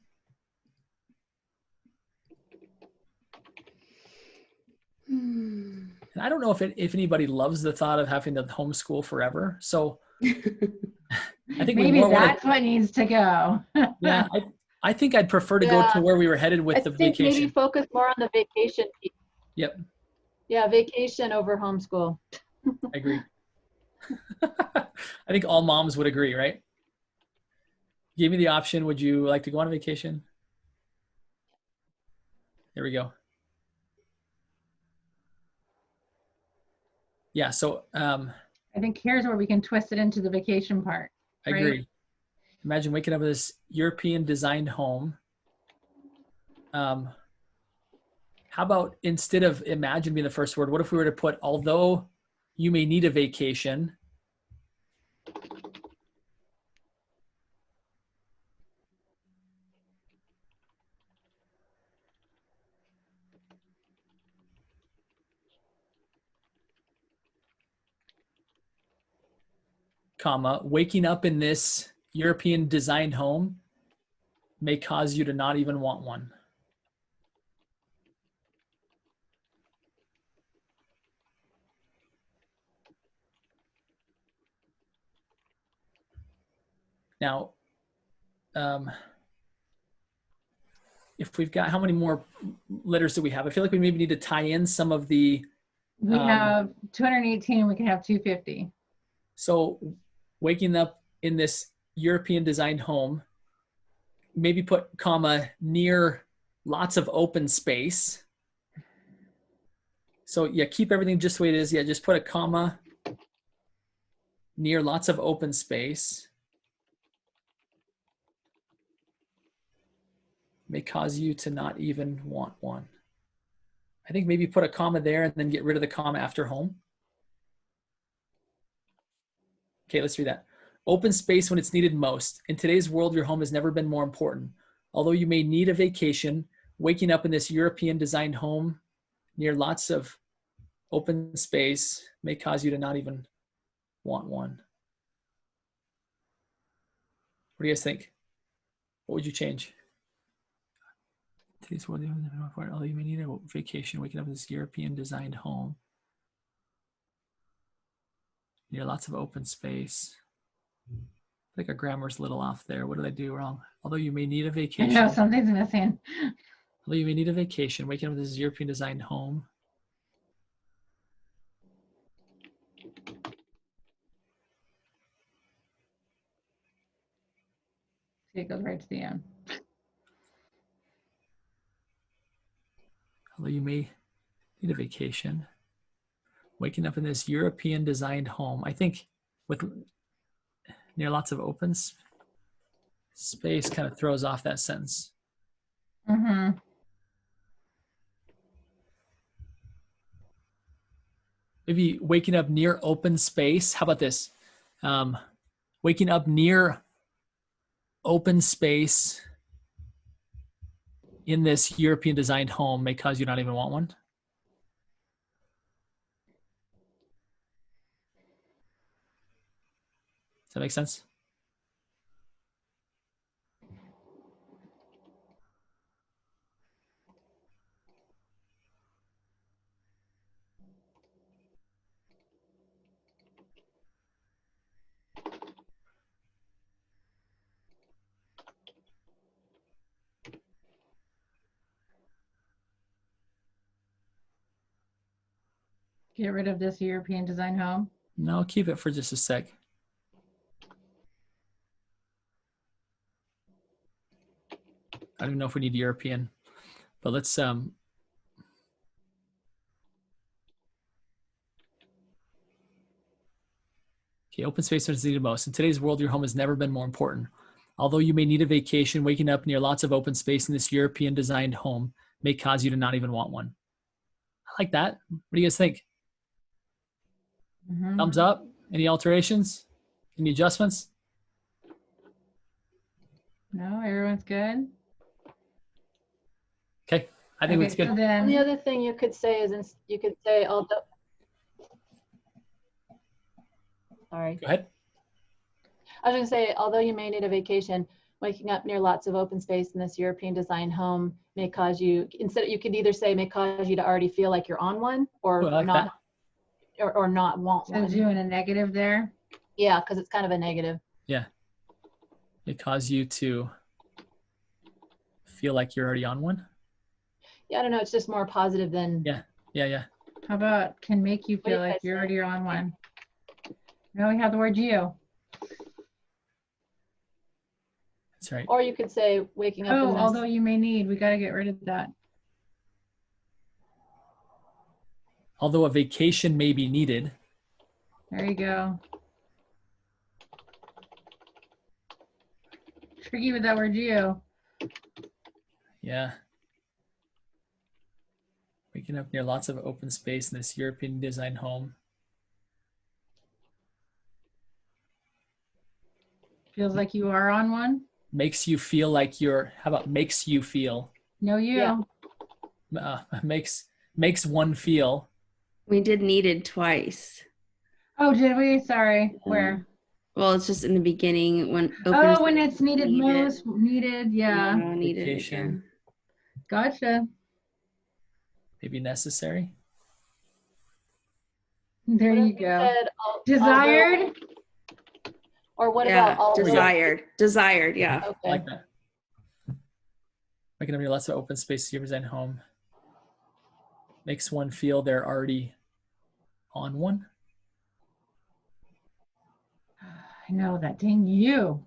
And I don't know if anybody loves the thought of having to homeschool forever. So I think maybe that's what needs to go. Yeah, I think I'd prefer to go to where we were headed with the vacation. Maybe focus more on the vacation piece. Yep. Yeah, vacation over homeschool. I agree. I think all moms would agree, right? Give me the option. Would you like to go on vacation? There we go. Yeah, so I think here's where we can twist it into the vacation part. I agree. Imagine waking up in this European designed home. How about instead of imagine being the first word, what if we were to put, although you may need a vacation, comma, waking up in this European designed home may cause you to not even want one. Now, if we've got, how many more letters do we have? I feel like we maybe need to tie in some of the. We have 218, we can have 250. So waking up in this European designed home, maybe put comma near lots of open space. So yeah, keep everything just the way it is. Yeah, just put a comma near lots of open space. May cause you to not even want one. I think maybe put a comma there and then get rid of the comma after home. Okay, let's read that. Open space when it's needed most. In today's world, your home has never been more important. Although you may need a vacation, waking up in this European designed home near lots of open space may cause you to not even want one. What do you guys think? What would you change? Today's world, although you may need a vacation, waking up in this European designed home near lots of open space. I think our grammar's a little off there. What did I do wrong? Although you may need a I vacation. know something's missing. Although you may need a vacation, waking up in this European designed home. It goes right to the end. Although you may need a vacation, waking up in this European designed home. I think with near lots of open space kind of throws off that sentence. Mm-hmm. Maybe waking up near open space. How about this? Waking up near open space in this European designed home may cause you not even want one. Does that make sense? Get rid of this European design home. No, keep it for just a sec. I don't even know if we need European, but let's okay, open space is needed most. In today's world, your home has never been more important. Although you may need a vacation, waking up near lots of open space in this European designed home may cause you to not even want one. I like that. What do you guys think? Mm-hmm. Thumbs up? Any alterations? Any adjustments? No, everyone's good. Okay, I think it's good. So And then, the other thing you could say is, you could say, although, sorry. Go ahead. I was going to say, although you may need a vacation, waking up near lots of open space in this European design home may cause you, instead, you could either say may cause you to already feel like you're on one, or Oh, I like not, or not want so one. doing a negative there. Yeah, because it's kind of a negative. Yeah. It cause you to feel like you're already on one. Yeah, I don't know. It's just more positive than. Yeah. Yeah, yeah. How about can make you What do feel you like guys you're think? already on one? Now we have the word you. That's right. Or you could say waking up Oh, in this. although you may need, we got to get rid of that. Although a vacation may be needed. There you go. Tricky with that word you. Yeah. Waking up near lots of open space in this European design home. Feels like you are on one. Makes you feel like you're, how about makes you feel? No, you. Yeah. Makes one feel. We did needed twice. Oh, did we? Sorry. Where? Well, it's just in the beginning when Oh, when it's needed most. Needed. Yeah. needed Vacation. again. Gotcha. Maybe necessary. There What you if you go. said, Desired. or what Yeah, about although? desired, yeah. I Okay. like that. Waking up near lots of open space in your design home. Makes one feel they're already on one. I know that dang you.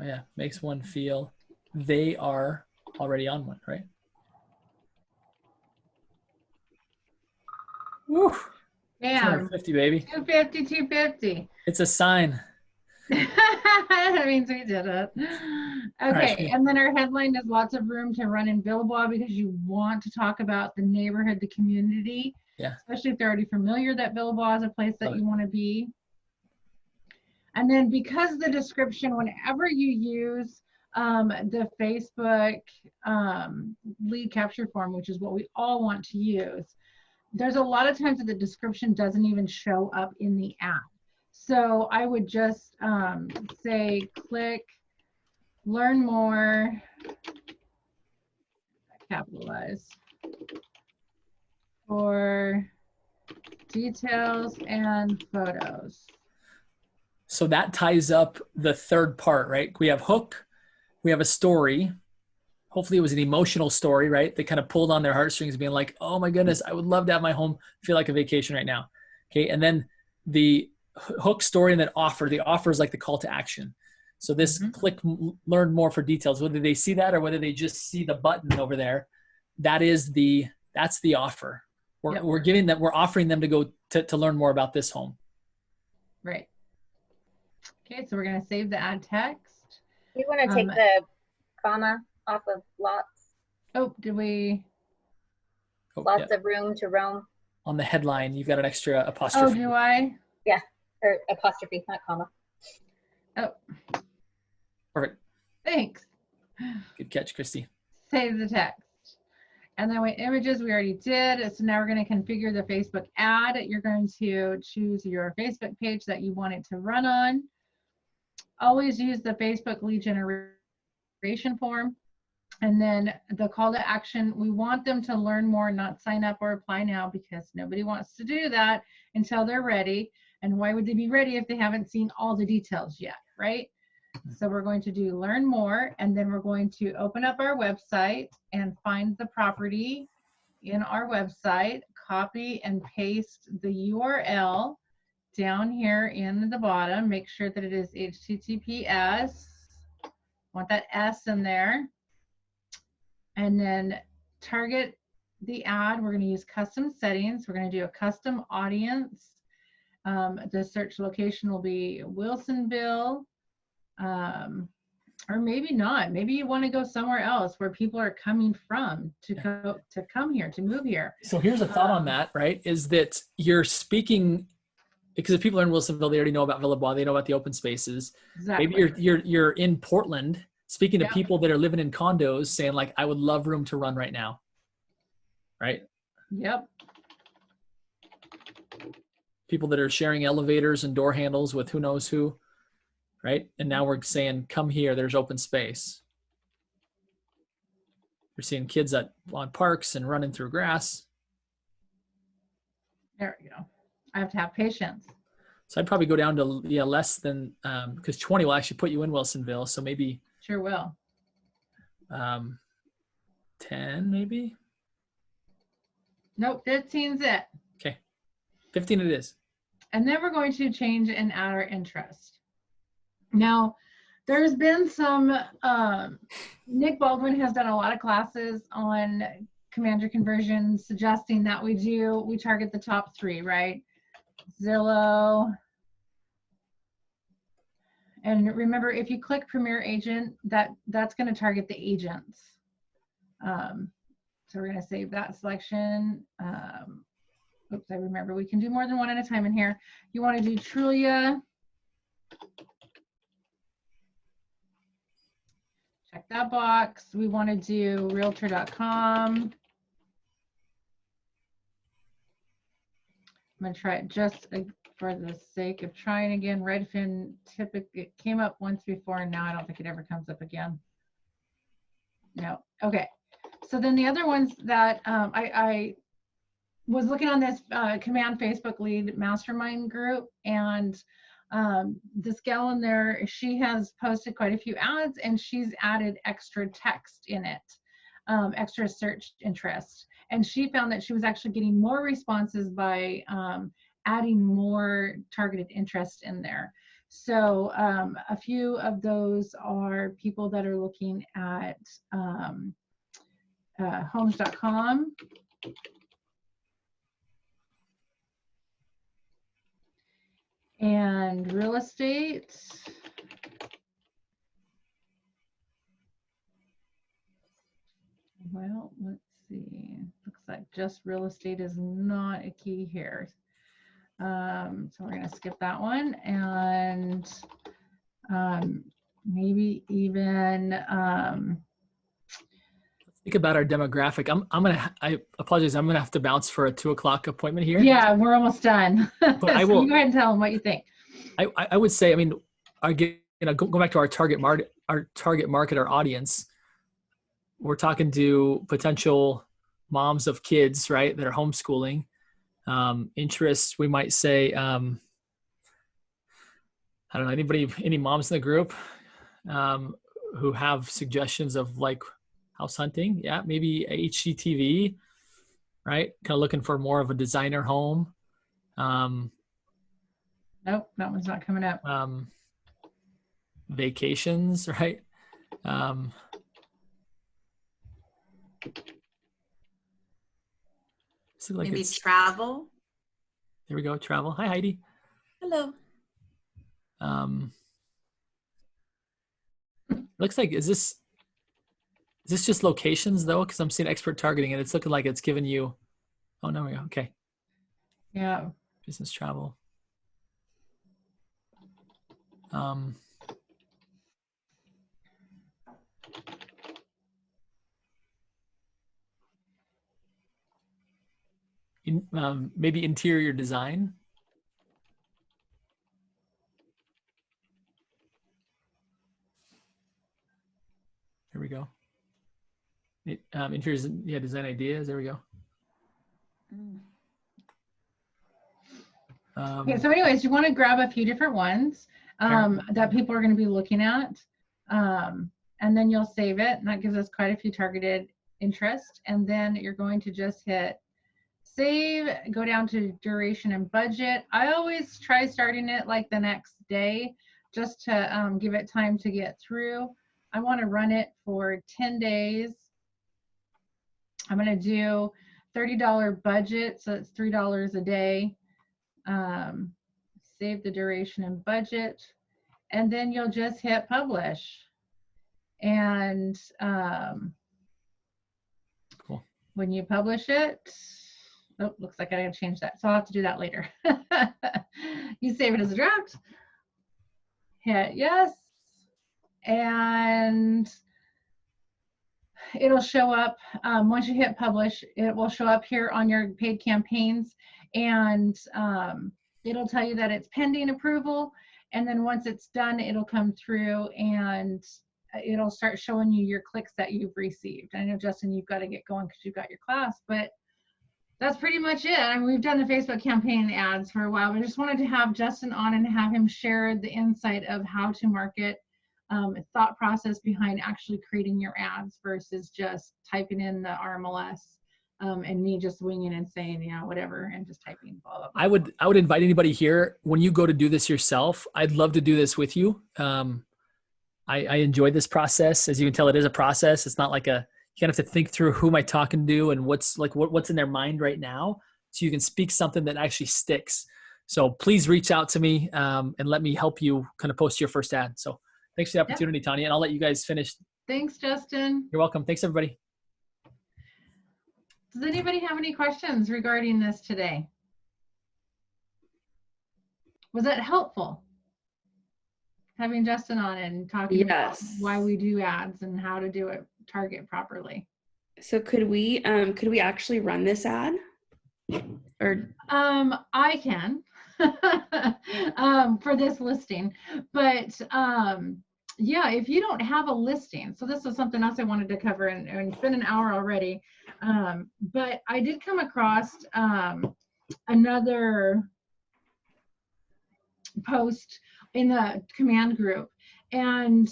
Oh, yeah, makes one feel they are already on one, right? Woo! Damn. 250, baby. 250, 250. It's a sign. That means we did it. Okay, right. and then our headline is lots of room to run in Billbois because you want to talk about the neighborhood, the community. Yeah. Especially if they're already familiar that Billbois is a place that Love you want to be. And then because the description, whenever you use the Facebook lead capture form, which is what we all want to use. There's a lot of times that the description doesn't even show up in the app. So I would just say, click learn more, capitalize, for details and photos. So that ties up the third part, right? We have hook, we have a story. Hopefully it was an emotional story, right? That kind of pulled on their heartstrings, being like, oh my goodness, I would love to have my home feel like a vacation right now. Okay. And then the hook, story, and then offer. The offer is like the call to action. So this click learn more for details, whether they see that or whether they just see the button over there, that's the offer. We're giving them, we're offering them to go to learn more about this home. Right. Okay, so we're going to save the add text. We want to take the comma off of lots. Oh, did we? Oh, lots of room to roam. On the headline, you've got an extra apostrophe. Oh, do I? Yeah, or apostrophe, not comma. Oh. Perfect. Thanks. Good catch, Christy. Save the text. And then with images, we already did. So now we're going to configure the Facebook ad. You're going to choose your Facebook page that you want it to run on. Always use the Facebook lead generation form. And then the call to action, we want them to learn more, not sign up or apply now, because nobody wants to do that until they're ready. And why would they be ready if they haven't seen all the details yet, right? So we're going to do learn more, and then we're going to open up our website and find the property in our website, copy and paste the URL down here in the bottom. Make sure that it is HTTPS. Want that S in there. And then target the ad. We're going to use custom settings. We're going to do a custom audience. The search location will be Wilsonville. Or maybe not. Maybe you want to go somewhere else where people are coming from to come here, to move here. So here's a thought on that, right? Is that you're speaking, because if people are in Wilsonville, they already know about Villebois, they know about the open spaces. Exactly. Maybe you're in Portland speaking to people that are living in condos, saying like, I would love room to run right now. Right? Yep. People that are sharing elevators and door handles with who knows who. Right? And now we're saying, come here, there's open space. You're seeing kids on parks and running through grass. There we go. I have to have patience. So I'd probably go down to less than, because 20 will actually put you in Wilsonville. So maybe. Sure will. 10 maybe? Nope, 15's it. Okay, 15 it is. And then we're going to change and add our interest. Now, there's been some, Nick Baldwin has done a lot of classes on command your conversion, suggesting that we target the top 3, right? Zillow. And remember, if you click Premier Agent, that's going to target the agents. So we're going to save that selection. Oops, I remember we can do more than one at a time in here. You want to do Trulia. Check that box. We want to do realtor.com. I'm going to try it just for the sake of trying again. Redfin typically, it came up once before, and now I don't think it ever comes up again. No. Okay. So then the other ones that I was looking on this Command Facebook Lead Mastermind group, and this gal in there, she has posted quite a few ads, and she's added extra text in it, extra search interest. And she found that she was actually getting more responses by adding more targeted interest in there. So a few of those are people that are looking at homes.com. And real estate. Well, let's see. Looks like just real estate is not a key here. So we're going to skip that one. And maybe even, Think about our demographic. I apologize. I'm gonna have to bounce for a 2:00 appointment here. yeah, we're almost done. But I So will. you go ahead and tell them what you think. I would say, I mean, go back to our target market, our audience. We're talking to potential moms of kids, right, that are homeschooling. Interests, we might say, I don't know, any moms in the group who have suggestions of like house hunting? Yeah, maybe HGTV, right? Kind of looking for more of a designer home. Nope, that one's not coming up. Vacations, right? Like maybe travel. There we go, travel. Hi, Heidi. Hello. Looks like, is this just locations though? Because I'm seeing expert targeting and it's looking like it's giving you, oh, no, we go. Okay. Yeah. Business travel. Maybe interior design. There we go. Interior, yeah, design ideas. There we go. Okay, so anyways, you want to grab a few different ones that people are going to be looking at, and then you'll save it, and that gives us quite a few targeted interest. And then you're going to just hit save, go down to duration and budget. I always try starting it like the next day just to give it time to get through. I want to run it for 10 days. I'm going to do $30 budget, so it's $3 a day. Save the duration and budget, and then you'll just hit publish. And cool. When you publish it, oh, looks like I gotta change that, so I'll have to do that later. You save it as a draft, hit yes, and it'll show up. Once you hit publish, it will show up here on your paid campaigns, and it'll tell you that it's pending approval. And then once it's done, it'll come through and it'll start showing you your clicks that you've received. I know, Justin, you've got to get going because you've got your class, but that's pretty much it. I mean, we've done the Facebook campaign ads for a while. We just wanted to have Justin on and have him share the insight of how to market, thought process behind actually creating your ads versus just typing in the RMLS and me just winging and saying, yeah, whatever, and just typing blah, blah, blah. I would invite anybody here, when you go to do this yourself, I'd love to do this with you. I enjoy this process. As you can tell, it is a process. It's not like you kind of have to think through who am I talking to and what's in their mind right now, so you can speak something that actually sticks. So please reach out to me and let me help you kind of post your first ad. So thanks for the opportunity, yep. Tanya, and I'll let you guys finish. Thanks, Justin. You're welcome. Thanks, everybody. Does anybody have any questions regarding this today? Was that helpful? Having Justin on and talking about why we do ads and how to do it, target properly. So could we actually run this ad? Or I can for this listing, but yeah, if you don't have a listing, so this is something else I wanted to cover, and it's been an hour already, but I did come across another post in the command group, and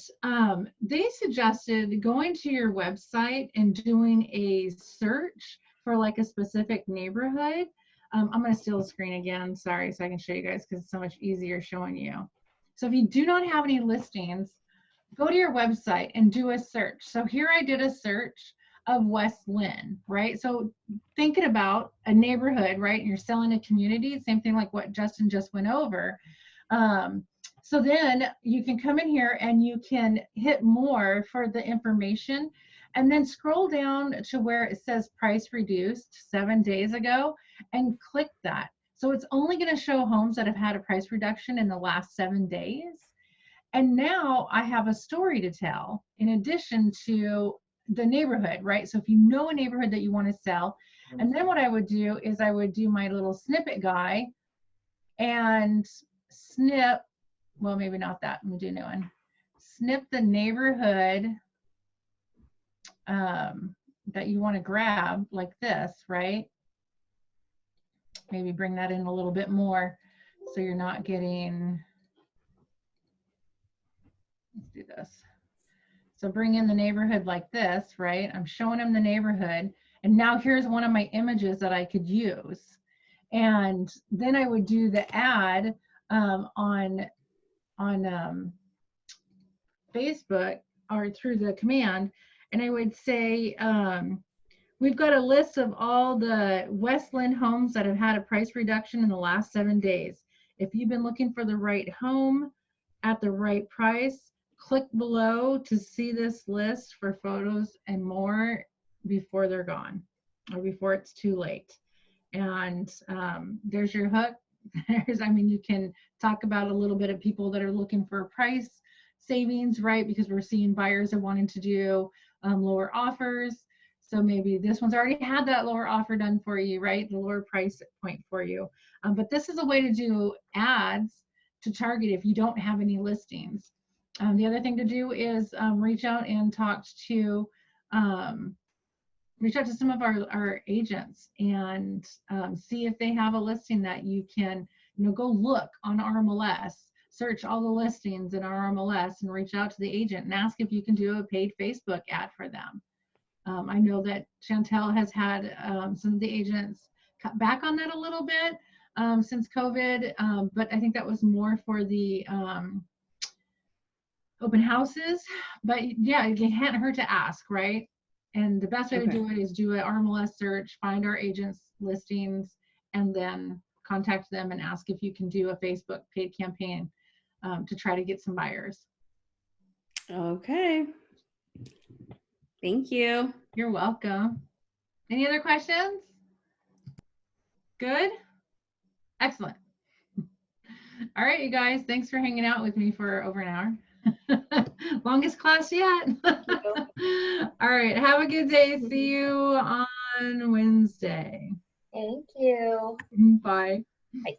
they suggested going to your website and doing a search for like a specific neighborhood. I'm going to steal the screen again, sorry, so I can show you guys because it's so much easier showing you. So if you do not have any listings, go to your website and do a search. So here I did a search of West Lynn, right? So thinking about a neighborhood, right? And you're selling a community, same thing like what Justin just went over. So then you can come in here and you can hit more for the information, and then scroll down to where it says price reduced 7 days ago and click that. So it's only going to show homes that have had a price reduction in the last 7 days. And now I have a story to tell in addition to the neighborhood, right? So if you know a neighborhood that you want to sell, and then what I would do is I would do my little snippet guy and snip, well, maybe not that, let me do a new one. Snip the neighborhood that you want to grab like this, right? Maybe bring that in a little bit more so you're not getting, let's do this. So bring in the neighborhood like this, right? I'm showing him the neighborhood. And now here's one of my images that I could use. And then I would do the ad on Facebook or through the command. And I would say, we've got a list of all the Westland homes that have had a price reduction in the last 7 days. If you've been looking for the right home at the right price, click below to see this list for photos and more before they're gone or before it's too late. And there's your hook. I mean, you can talk about a little bit of people that are looking for price savings, right? Because we're seeing buyers are wanting to do lower offers. So maybe this one's already had that lower offer done for you, right? The lower price point for you. But this is a way to do ads to target if you don't have any listings. The other thing to do is reach out and talk to some of our agents and see if they have a listing that you can, go look on RMLS, search all the listings in our RMLS and reach out to the agent and ask if you can do a paid Facebook ad for them. I know that Chantel has had some of the agents cut back on that a little bit since COVID, but I think that was more for the open houses. But yeah, it can't hurt to ask, right? And the best way to do it is do an RMLS search, find our agents' listings, and then contact them and ask if you can do a Facebook paid campaign to try to get some buyers. Okay. Thank you. You're welcome. Any other questions? Good? Excellent. All right, you guys, thanks for hanging out with me for over an hour. Longest class yet. All right, have a good day. See you on Wednesday. Thank you. Bye. Bye.